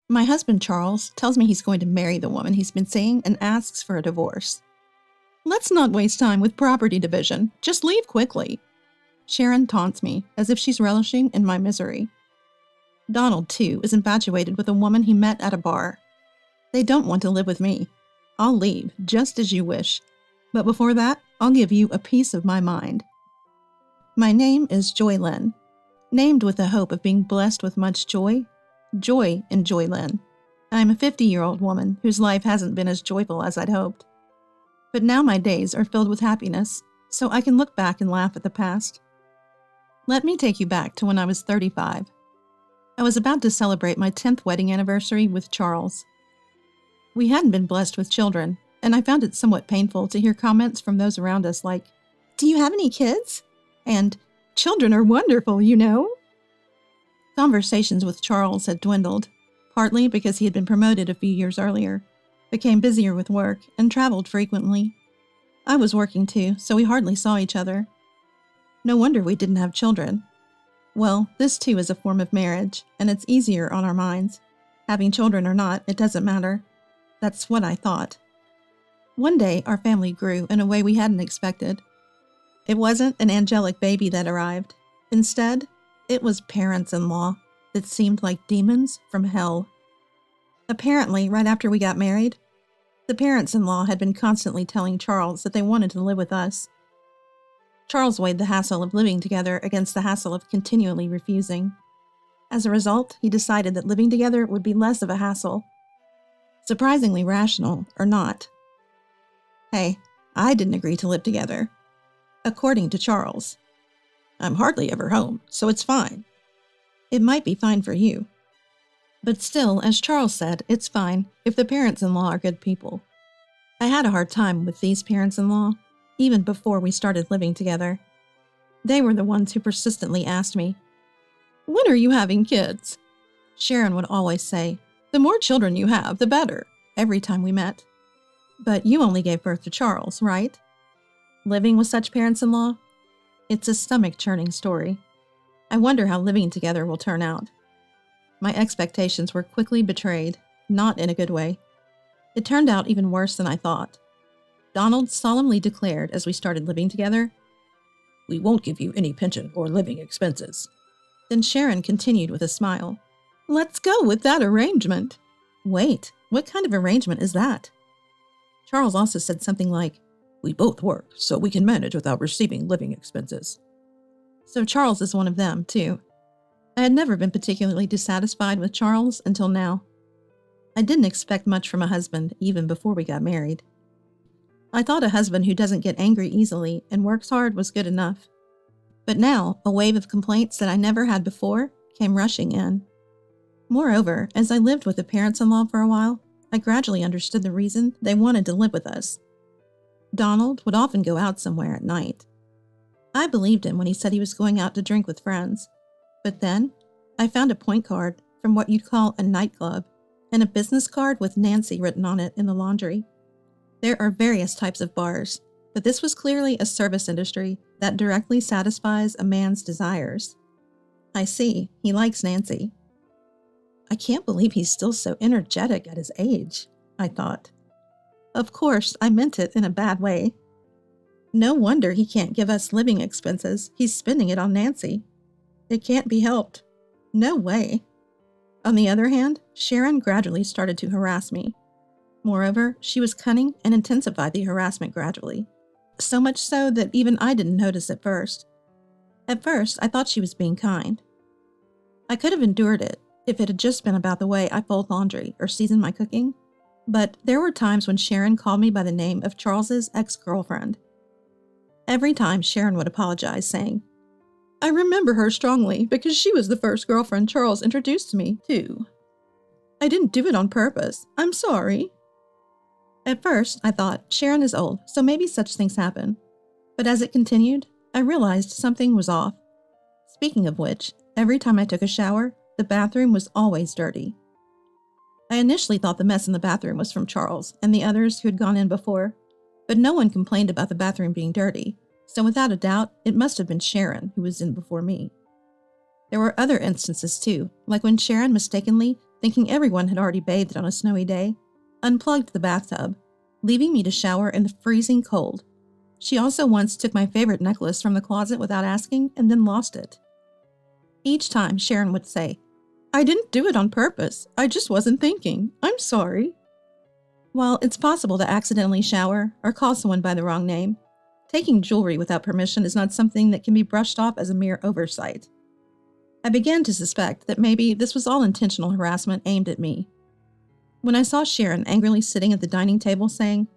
My husband, Charles, tells me he's going to marry the woman he's been seeing and asks for a divorce. Let's not waste time with property division. Just leave quickly. Sharon taunts me as if she's relishing in my misery. Donald, too, is infatuated with a woman he met at a bar. They don't want to live with me. I'll leave, just as you wish. But before that, I'll give you a piece of my mind. My name is Joy Lynn, named with the hope of being blessed with much joy in Joy Lynn. I'm a 50-year-old woman whose life hasn't been as joyful as I'd hoped. But now my days are filled with happiness, so I can look back and laugh at the past. Let me take you back to when I was 35. I was about to celebrate my 10th wedding anniversary with Charles. We hadn't been blessed with children, and I found it somewhat painful to hear comments from those around us like, "Do you have any kids?" and "Children are wonderful, you know." Conversations with Charles had dwindled, partly because he had been promoted a few years earlier, became busier with work, and traveled frequently. I was working too, so we hardly saw each other. No wonder we didn't have children. Well, this too is a form of marriage, and it's easier on our minds. Having children or not, it doesn't matter. That's what I thought. One day, our family grew in a way we hadn't expected. It wasn't an angelic baby that arrived. Instead, it was parents-in-law that seemed like demons from hell. Apparently, right after we got married, the parents-in-law had been constantly telling Charles that they wanted to live with us. Charles weighed the hassle of living together against the hassle of continually refusing. As a result, he decided that living together would be less of a hassle. Surprisingly rational, or not. Hey, I didn't agree to live together. According to Charles. I'm hardly ever home, so it's fine. It might be fine for you. But still, as Charles said, it's fine if the parents-in-law are good people. I had a hard time with these parents-in-law, even before we started living together. They were the ones who persistently asked me, "When are you having kids?" Sharon would always say, "The more children you have, the better," every time we met. But you only gave birth to Charles, right? Living with such parents-in-law? It's a stomach-churning story. I wonder how living together will turn out. My expectations were quickly betrayed, not in a good way. It turned out even worse than I thought. Donald solemnly declared as we started living together, "We won't give you any pension or living expenses." Then Sharon continued with a smile, "Let's go with that arrangement." Wait, what kind of arrangement is that? Charles also said something like, "We both work, so we can manage without receiving living expenses." So Charles is one of them, too. I had never been particularly dissatisfied with Charles until now. I didn't expect much from a husband even before we got married. I thought a husband who doesn't get angry easily and works hard was good enough. But now, a wave of complaints that I never had before came rushing in. Moreover, as I lived with the parents-in-law for a while, I gradually understood the reason they wanted to live with us. Donald would often go out somewhere at night. I believed him when he said he was going out to drink with friends. But then, I found a point card from what you'd call a nightclub, and a business card with Nancy written on it in the laundry. There are various types of bars, but this was clearly a service industry that directly satisfies a man's desires. I see, he likes Nancy. I can't believe he's still so energetic at his age, I thought. Of course, I meant it in a bad way. No wonder he can't give us living expenses. He's spending it on Nancy. It can't be helped. No way. On the other hand, Sharon gradually started to harass me. Moreover, she was cunning and intensified the harassment gradually. So much so that even I didn't notice at first. At first, I thought she was being kind. I could have endured it if it had just been about the way I fold laundry or season my cooking. But there were times when Sharon called me by the name of Charles's ex-girlfriend. Every time Sharon would apologize, saying, "I remember her strongly because she was the first girlfriend Charles introduced me to. I didn't do it on purpose. I'm sorry." At first, I thought, Sharon is old, so maybe such things happen. But as it continued, I realized something was off. Speaking of which, every time I took a shower, the bathroom was always dirty. I initially thought the mess in the bathroom was from Charles and the others who had gone in before, but no one complained about the bathroom being dirty, so without a doubt, it must have been Sharon who was in before me. There were other instances too, like when Sharon mistakenly thinking everyone had already bathed on a snowy day, unplugged the bathtub, leaving me to shower in the freezing cold. She also once took my favorite necklace from the closet without asking and then lost it. Each time, Sharon would say, "I didn't do it on purpose. I just wasn't thinking. I'm sorry." While it's possible to accidentally shower or call someone by the wrong name, taking jewelry without permission is not something that can be brushed off as a mere oversight. I began to suspect that maybe this was all intentional harassment aimed at me. When I saw Sharon angrily sitting at the dining table saying,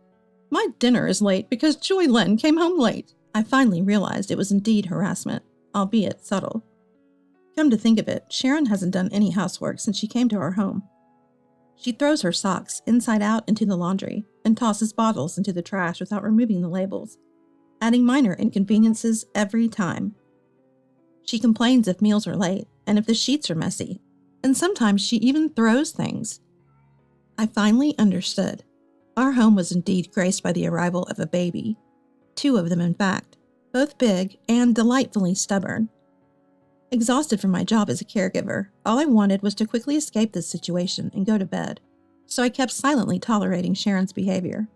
"My dinner is late because Joy Lynn came home late," I finally realized it was indeed harassment, albeit subtle. Come to think of it, Sharon hasn't done any housework since she came to our home. She throws her socks inside out into the laundry and tosses bottles into the trash without removing the labels, adding minor inconveniences every time. She complains if meals are late and if the sheets are messy, and sometimes she even throws things. I finally understood. Our home was indeed graced by the arrival of a baby. 2 of them, in fact, both big and delightfully stubborn. Exhausted from my job as a caregiver, all I wanted was to quickly escape this situation and go to bed, so I kept silently tolerating Sharon's behavior.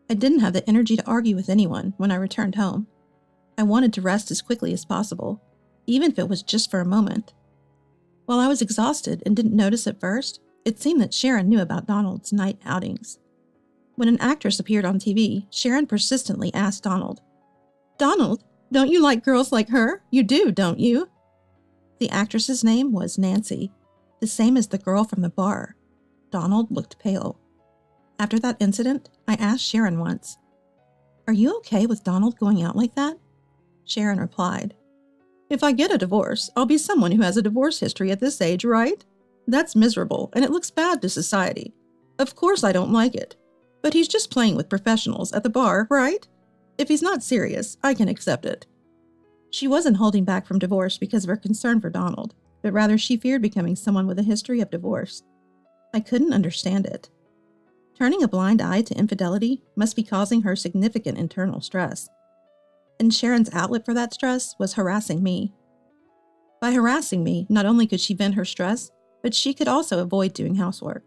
I didn't have the energy to argue with anyone when I returned home. I wanted to rest as quickly as possible, even if it was just for a moment. While I was exhausted and didn't notice at first, it seemed that Sharon knew about Donald's night outings. When an actress appeared on TV, Sharon persistently asked Donald, "Donald, don't you like girls like her? You do, don't you?" The actress's name was Nancy, the same as the girl from the bar. Donald looked pale. After that incident, I asked Sharon once, "Are you okay with Donald going out like that?" Sharon replied, "If I get a divorce, I'll be someone who has a divorce history at this age, right? That's miserable, and it looks bad to society. Of course I don't like it. But he's just playing with professionals at the bar, right? If he's not serious, I can accept it." She wasn't holding back from divorce because of her concern for Donald, but rather she feared becoming someone with a history of divorce. I couldn't understand it. Turning a blind eye to infidelity must be causing her significant internal stress. And Sharon's outlet for that stress was harassing me. By harassing me, not only could she vent her stress, but she could also avoid doing housework.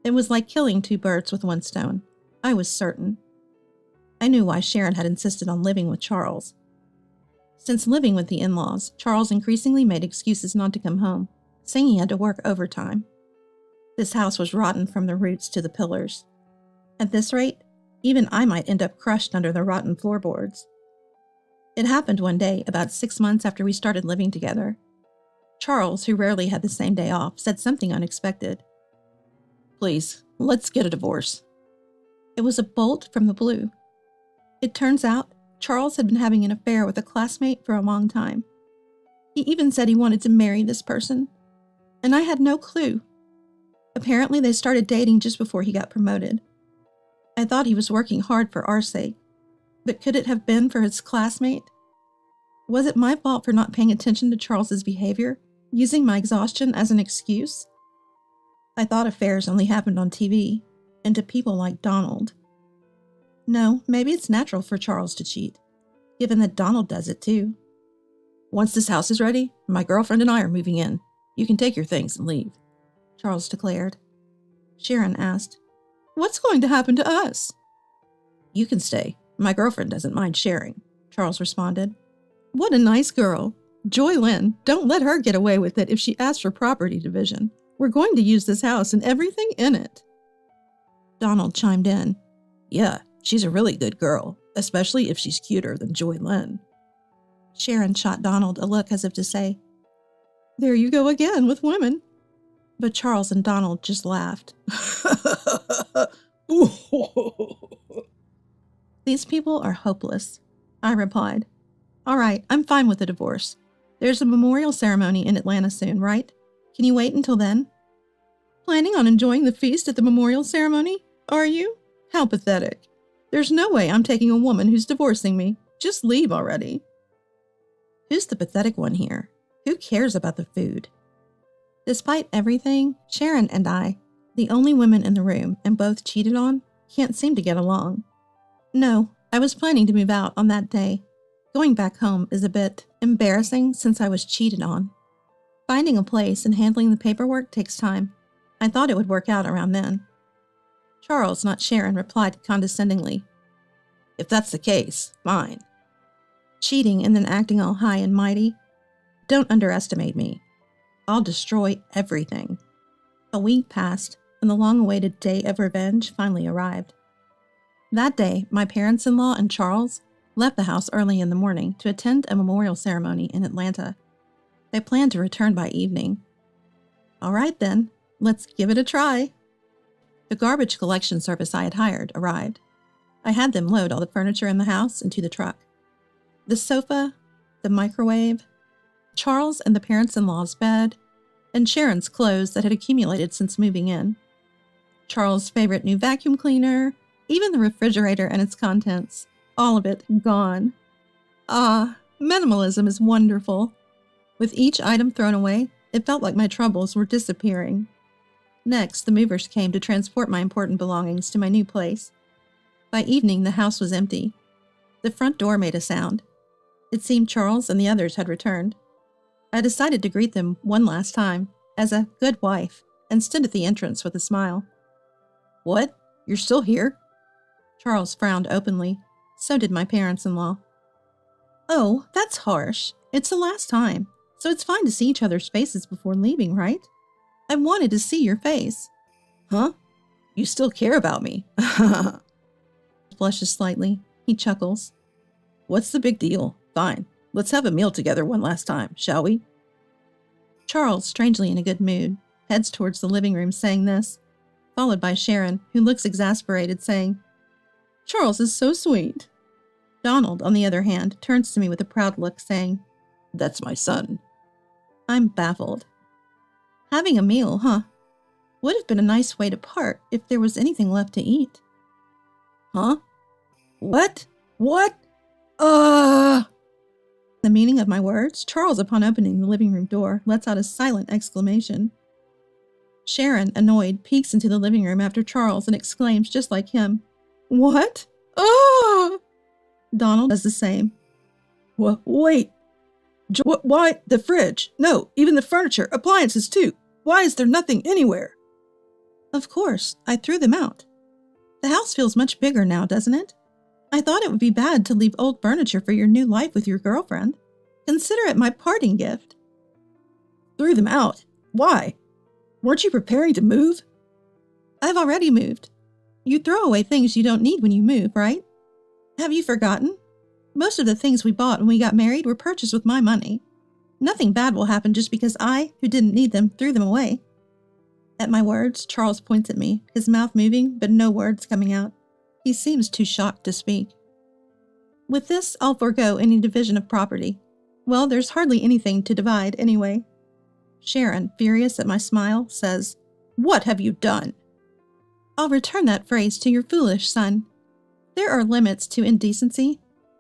It was like killing 2 birds with 1 stone. I was certain. I knew why Sharon had insisted on living with Charles. Since living with the in-laws, Charles increasingly made excuses not to come home, saying he had to work overtime. This house was rotten from the roots to the pillars. At this rate, even I might end up crushed under the rotten floorboards. It happened one day, about 6 months after we started living together. Charles, who rarely had the same day off, said something unexpected. "Please, let's get a divorce." It was a bolt from the blue. It turns out, Charles had been having an affair with a classmate for a long time. He even said he wanted to marry this person, and I had no clue. Apparently, they started dating just before he got promoted. I thought he was working hard for our sake, but could it have been for his classmate? Was it my fault for not paying attention to Charles's behavior, using my exhaustion as an excuse? I thought affairs only happened on TV, and to people like Donald. No, maybe it's natural for Charles to cheat, given that Donald does it too. "Once this house is ready, my girlfriend and I are moving in. You can take your things and leave," Charles declared. Sharon asked, "What's going to happen to us?" "You can stay. My girlfriend doesn't mind sharing," Charles responded. "What a nice girl. Joy Lynn, don't let her get away with it if she asks for property division. We're going to use this house and everything in it." Donald chimed in, "Yeah, she's a really good girl, especially if she's cuter than Joy Lynn." Sharon shot Donald a look as if to say, "There you go again with women." But Charles and Donald just laughed. "These people are hopeless," I replied. "All right, I'm fine with the divorce. There's a memorial ceremony in Atlanta soon, right? Can you wait until then?" "Planning on enjoying the feast at the memorial ceremony? Are you? How pathetic. There's no way I'm taking a woman who's divorcing me. Just leave already." Who's the pathetic one here? Who cares about the food? Despite everything, Sharon and I, the only women in the room and both cheated on, can't seem to get along. No, I was planning to move out on that day. Going back home is a bit embarrassing since I was cheated on. Finding a place and handling the paperwork takes time, I thought it would work out around then. Charles, not Sharon, replied condescendingly, "If that's the case, fine." Cheating and then acting all high and mighty? Don't underestimate me. I'll destroy everything. A week passed, and the long-awaited day of revenge finally arrived. That day, my parents-in-law and Charles left the house early in the morning to attend a memorial ceremony in Atlanta. They planned to return by evening. All right then, let's give it a try. The garbage collection service I had hired arrived. I had them load all the furniture in the house into the truck. The sofa, the microwave, Charles and the parents-in-law's bed, and Sharon's clothes that had accumulated since moving in. Charles' favorite new vacuum cleaner, even the refrigerator and its contents, all of it gone. Ah, minimalism is wonderful. With each item thrown away, it felt like my troubles were disappearing. Next, the movers came to transport my important belongings to my new place. By evening, the house was empty. The front door made a sound. It seemed Charles and the others had returned. I decided to greet them one last time, as a good wife, and stood at the entrance with a smile. "What? You're still here?" Charles frowned openly. So did my parents-in-law. "Oh, that's harsh. It's the last time, so it's fine to see each other's faces before leaving, right? I wanted to see your face." "Huh? You still care about me?" Blushes slightly. He chuckles. "What's the big deal? Fine. Let's have a meal together one last time, shall we?" Charles, strangely in a good mood, heads towards the living room saying this, followed by Sharon, who looks exasperated, saying, "Charles is so sweet." Donald, on the other hand, turns to me with a proud look, saying, "That's my son." I'm baffled. Having a meal, huh? Would have been a nice way to part if there was anything left to eat. Huh? What? What? The meaning of my words, Charles, upon opening the living room door, lets out a silent exclamation. Sharon, annoyed, peeks into the living room after Charles and exclaims just like him, "What? Ah!" Donald does the same. Wait. Why? The fridge? No, even the furniture, appliances too. Why is there nothing anywhere? Of course, I threw them out. The house feels much bigger now, doesn't it? I thought it would be bad to leave old furniture for your new life with your girlfriend. Consider it my parting gift. Threw them out? Why? Weren't you preparing to move? I've already moved. You throw away things you don't need when you move, right? Have you forgotten? Most of the things we bought when we got married were purchased with my money. Nothing bad will happen just because I, who didn't need them, threw them away. At my words, Charles points at me, his mouth moving, but no words coming out. He seems too shocked to speak. With this, I'll forego any division of property. Well, there's hardly anything to divide anyway. Sharon, furious at my smile, says, "What have you done?" I'll return that phrase to your foolish son. There are limits to indecency,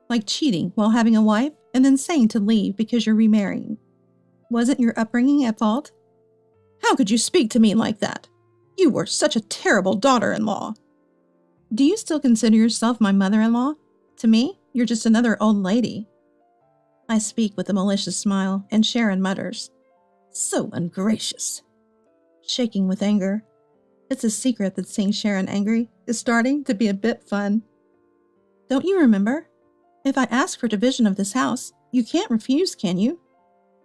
like cheating while having a wife and then saying to leave because you're remarrying. Wasn't your upbringing at fault? How could you speak to me like that? You were such a terrible daughter-in-law. Do you still consider yourself my mother-in-law? To me, you're just another old lady. I speak with a malicious smile, and Sharon mutters, "So ungracious." Shaking with anger. It's a secret that seeing Sharon angry is starting to be a bit fun. Don't you remember? If I ask for division of this house, you can't refuse, can you?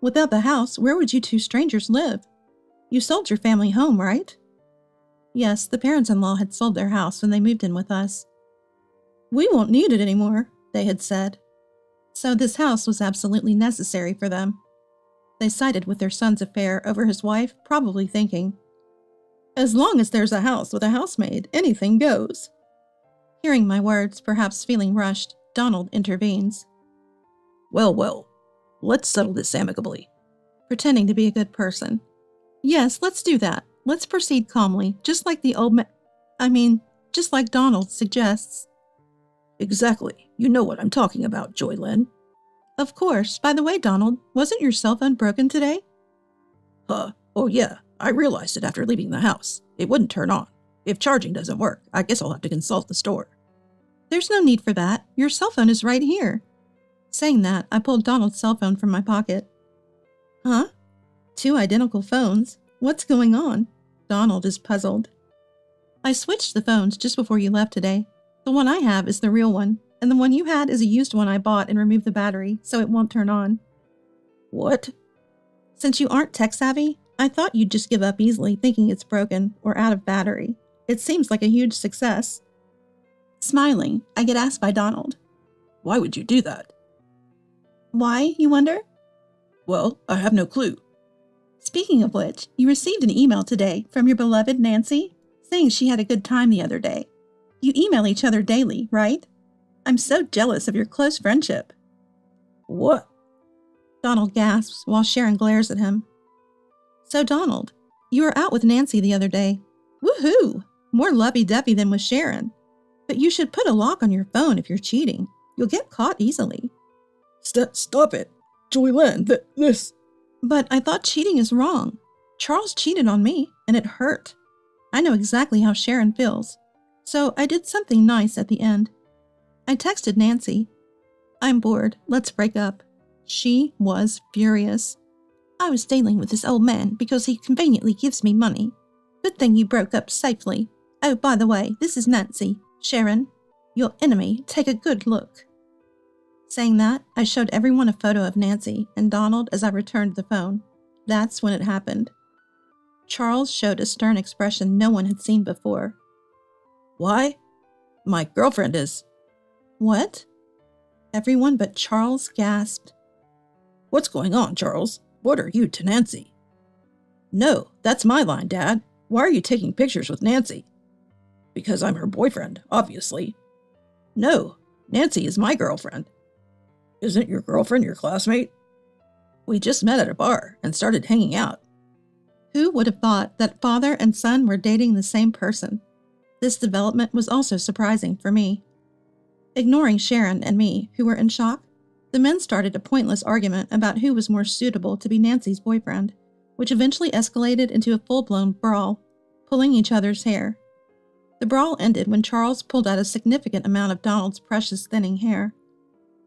Without the house, where would you two strangers live? You sold your family home, right? Yes, the parents-in-law had sold their house when they moved in with us. We won't need it anymore, they had said. So this house was absolutely necessary for them. They sided with their son's affair over his wife, probably thinking, as long as there's a house with a housemaid, anything goes. Hearing my words, perhaps feeling rushed, Donald intervenes. Well, let's settle this amicably. Pretending to be a good person. Yes, let's do that. Let's proceed calmly, just like the old just like Donald suggests. Exactly. You know what I'm talking about, Joy Lynn. Of course. By the way, Donald, wasn't your cell phone broken today? Oh yeah. I realized it after leaving the house. It wouldn't turn on. If charging doesn't work, I guess I'll have to consult the store. There's no need for that. Your cell phone is right here. Saying that, I pulled Donald's cell phone from my pocket. Huh? 2 identical phones? What's going on? Donald is puzzled. I switched the phones just before you left today. The one I have is the real one, and the one you had is a used one I bought and removed the battery, so it won't turn on. What? Since you aren't tech-savvy, I thought you'd just give up easily thinking it's broken or out of battery. It seems like a huge success. Smiling, I get asked by Donald. Why would you do that? Why, you wonder? Well, I have no clue. Speaking of which, you received an email today from your beloved Nancy, saying she had a good time the other day. You email each other daily, right? I'm so jealous of your close friendship. What? Donald gasps while Sharon glares at him. So Donald, you were out with Nancy the other day. Woohoo! More lovey-dovey than with Sharon. But you should put a lock on your phone if you're cheating. You'll get caught easily. Stop it. Joylyn, this... But I thought cheating is wrong. Charles cheated on me, and it hurt. I know exactly how Sharon feels. So I did something nice at the end. I texted Nancy. I'm bored. Let's break up. She was furious. I was dealing with this old man because he conveniently gives me money. Good thing you broke up safely. Oh, by the way, this is Nancy. Sharon, your enemy, take a good look. Saying that, I showed everyone a photo of Nancy and Donald as I returned the phone. That's when it happened. Charles showed a stern expression no one had seen before. Why? My girlfriend is... What? Everyone but Charles gasped. What's going on, Charles? What are you to Nancy? No, that's my line, Dad. Why are you taking pictures with Nancy? Because I'm her boyfriend, obviously. No, Nancy is my girlfriend. Isn't your girlfriend your classmate? We just met at a bar and started hanging out. Who would have thought that father and son were dating the same person? This development was also surprising for me. Ignoring Sharon and me, who were in shock, the men started a pointless argument about who was more suitable to be Nancy's boyfriend, which eventually escalated into a full-blown brawl, pulling each other's hair. The brawl ended when Charles pulled out a significant amount of Donald's precious thinning hair.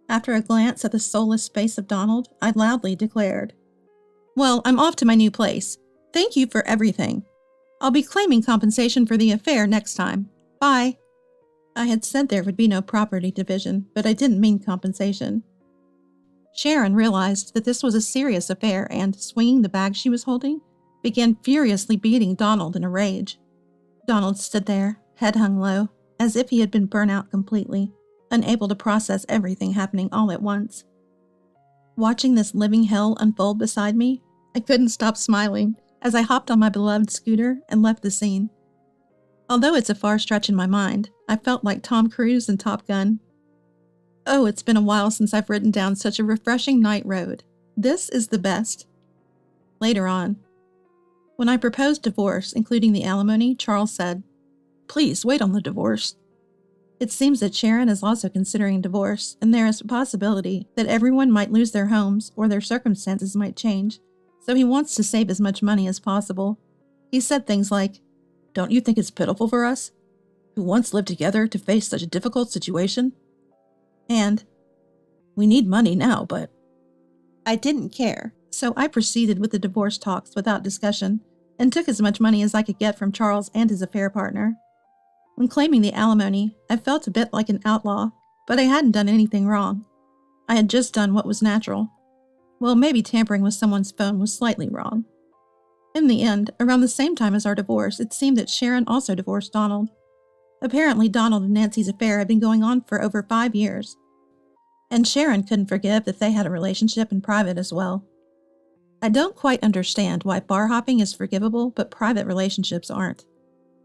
After a glance at the soulless face of Donald, I loudly declared, Well, I'm off to my new place. Thank you for everything. I'll be claiming compensation for the affair next time. Bye. I had said there would be no property division, but I didn't mean compensation. Sharon realized that this was a serious affair and, swinging the bag she was holding, began furiously beating Donald in a rage. Donald stood there, head hung low, as if he had been burnt out completely, unable to process everything happening all at once. Watching this living hell unfold beside me, I couldn't stop smiling as I hopped on my beloved scooter and left the scene. Although it's a far stretch in my mind, I felt like Tom Cruise in Top Gun. Oh, it's been a while since I've ridden down such a refreshing night road. This is the best. Later on, when I proposed divorce, including the alimony, Charles said, Please wait on the divorce. It seems that Sharon is also considering divorce, and there is a possibility that everyone might lose their homes or their circumstances might change, so he wants to save as much money as possible. He said things like, Don't you think it's pitiful for us, who once lived together, to face such a difficult situation? And, We need money now, but... I didn't care, so I proceeded with the divorce talks without discussion, and took as much money as I could get from Charles and his affair partner. When claiming the alimony, I felt a bit like an outlaw, but I hadn't done anything wrong. I had just done what was natural. Well, maybe tampering with someone's phone was slightly wrong. In the end, around the same time as our divorce, it seemed that Sharon also divorced Donald. Apparently, Donald and Nancy's affair had been going on for over 5 years. And Sharon couldn't forgive that they had a relationship in private as well. I don't quite understand why bar hopping is forgivable, but private relationships aren't.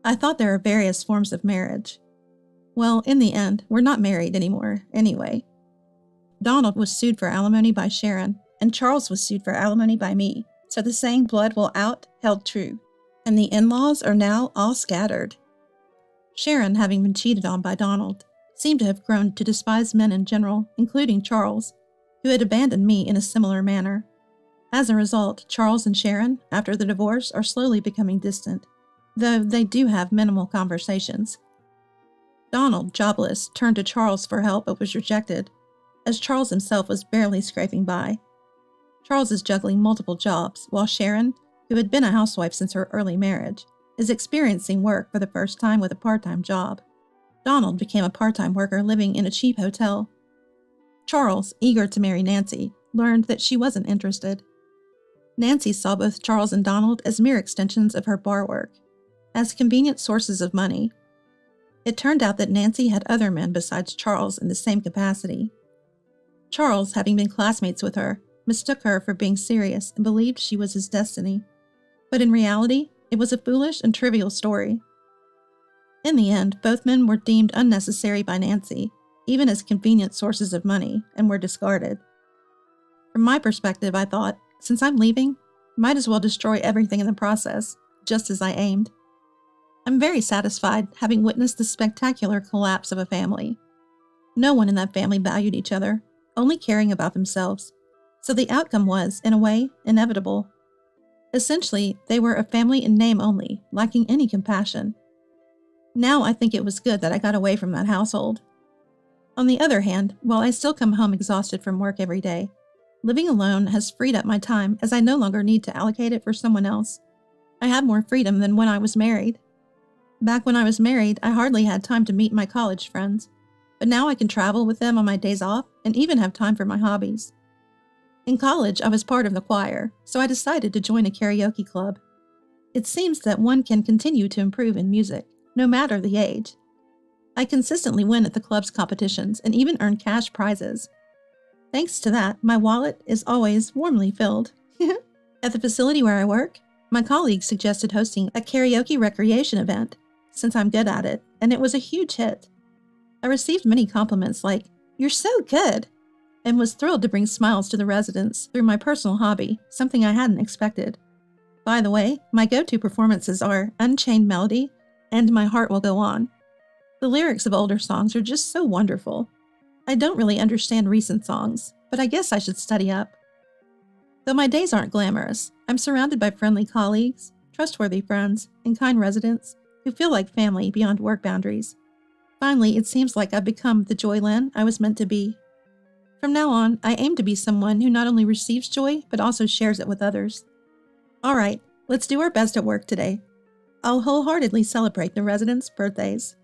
I thought there are various forms of marriage. Well, in the end, we're not married anymore, anyway. Donald was sued for alimony by Sharon, and Charles was sued for alimony by me, so the saying blood will out held true, and the in-laws are now all scattered. Sharon, having been cheated on by Donald, seemed to have grown to despise men in general, including Charles, who had abandoned me in a similar manner. As a result, Charles and Sharon, after the divorce, are slowly becoming distant, though they do have minimal conversations. Donald, jobless, turned to Charles for help but was rejected, as Charles himself was barely scraping by. Charles is juggling multiple jobs, while Sharon, who had been a housewife since her early marriage, is experiencing work for the first time with a part-time job. Donald became a part-time worker living in a cheap hotel. Charles, eager to marry Nancy, learned that she wasn't interested. Nancy saw both Charles and Donald as mere extensions of her bar work, as convenient sources of money. It turned out that Nancy had other men besides Charles in the same capacity. Charles, having been classmates with her, mistook her for being serious and believed she was his destiny. But in reality, it was a foolish and trivial story. In the end, both men were deemed unnecessary by Nancy, even as convenient sources of money, and were discarded. From my perspective, I thought, since I'm leaving, might as well destroy everything in the process, just as I aimed. I'm very satisfied having witnessed the spectacular collapse of a family. No one in that family valued each other, only caring about themselves, so the outcome was, in a way, inevitable. Essentially, they were a family in name only, lacking any compassion. Now I think it was good that I got away from that household. On the other hand, while I still come home exhausted from work every day, living alone has freed up my time as I no longer need to allocate it for someone else. I have more freedom than when I was married. Back when I was married, I hardly had time to meet my college friends, but now I can travel with them on my days off and even have time for my hobbies. In college, I was part of the choir, so I decided to join a karaoke club. It seems that one can continue to improve in music, no matter the age. I consistently win at the club's competitions and even earn cash prizes. Thanks to that, my wallet is always warmly filled. At the facility where I work, my colleagues suggested hosting a karaoke recreation event, since I'm good at it, and it was a huge hit. I received many compliments like, "You're so good," and was thrilled to bring smiles to the residents through my personal hobby, something I hadn't expected. By the way, my go-to performances are Unchained Melody and My Heart Will Go On. The lyrics of older songs are just so wonderful. I don't really understand recent songs, but I guess I should study up. Though my days aren't glamorous, I'm surrounded by friendly colleagues, trustworthy friends, and kind residents who feel like family beyond work boundaries. Finally, it seems like I've become the Joy Lynn I was meant to be. From now on, I aim to be someone who not only receives joy, but also shares it with others. All right, let's do our best at work today. I'll wholeheartedly celebrate the residents' birthdays.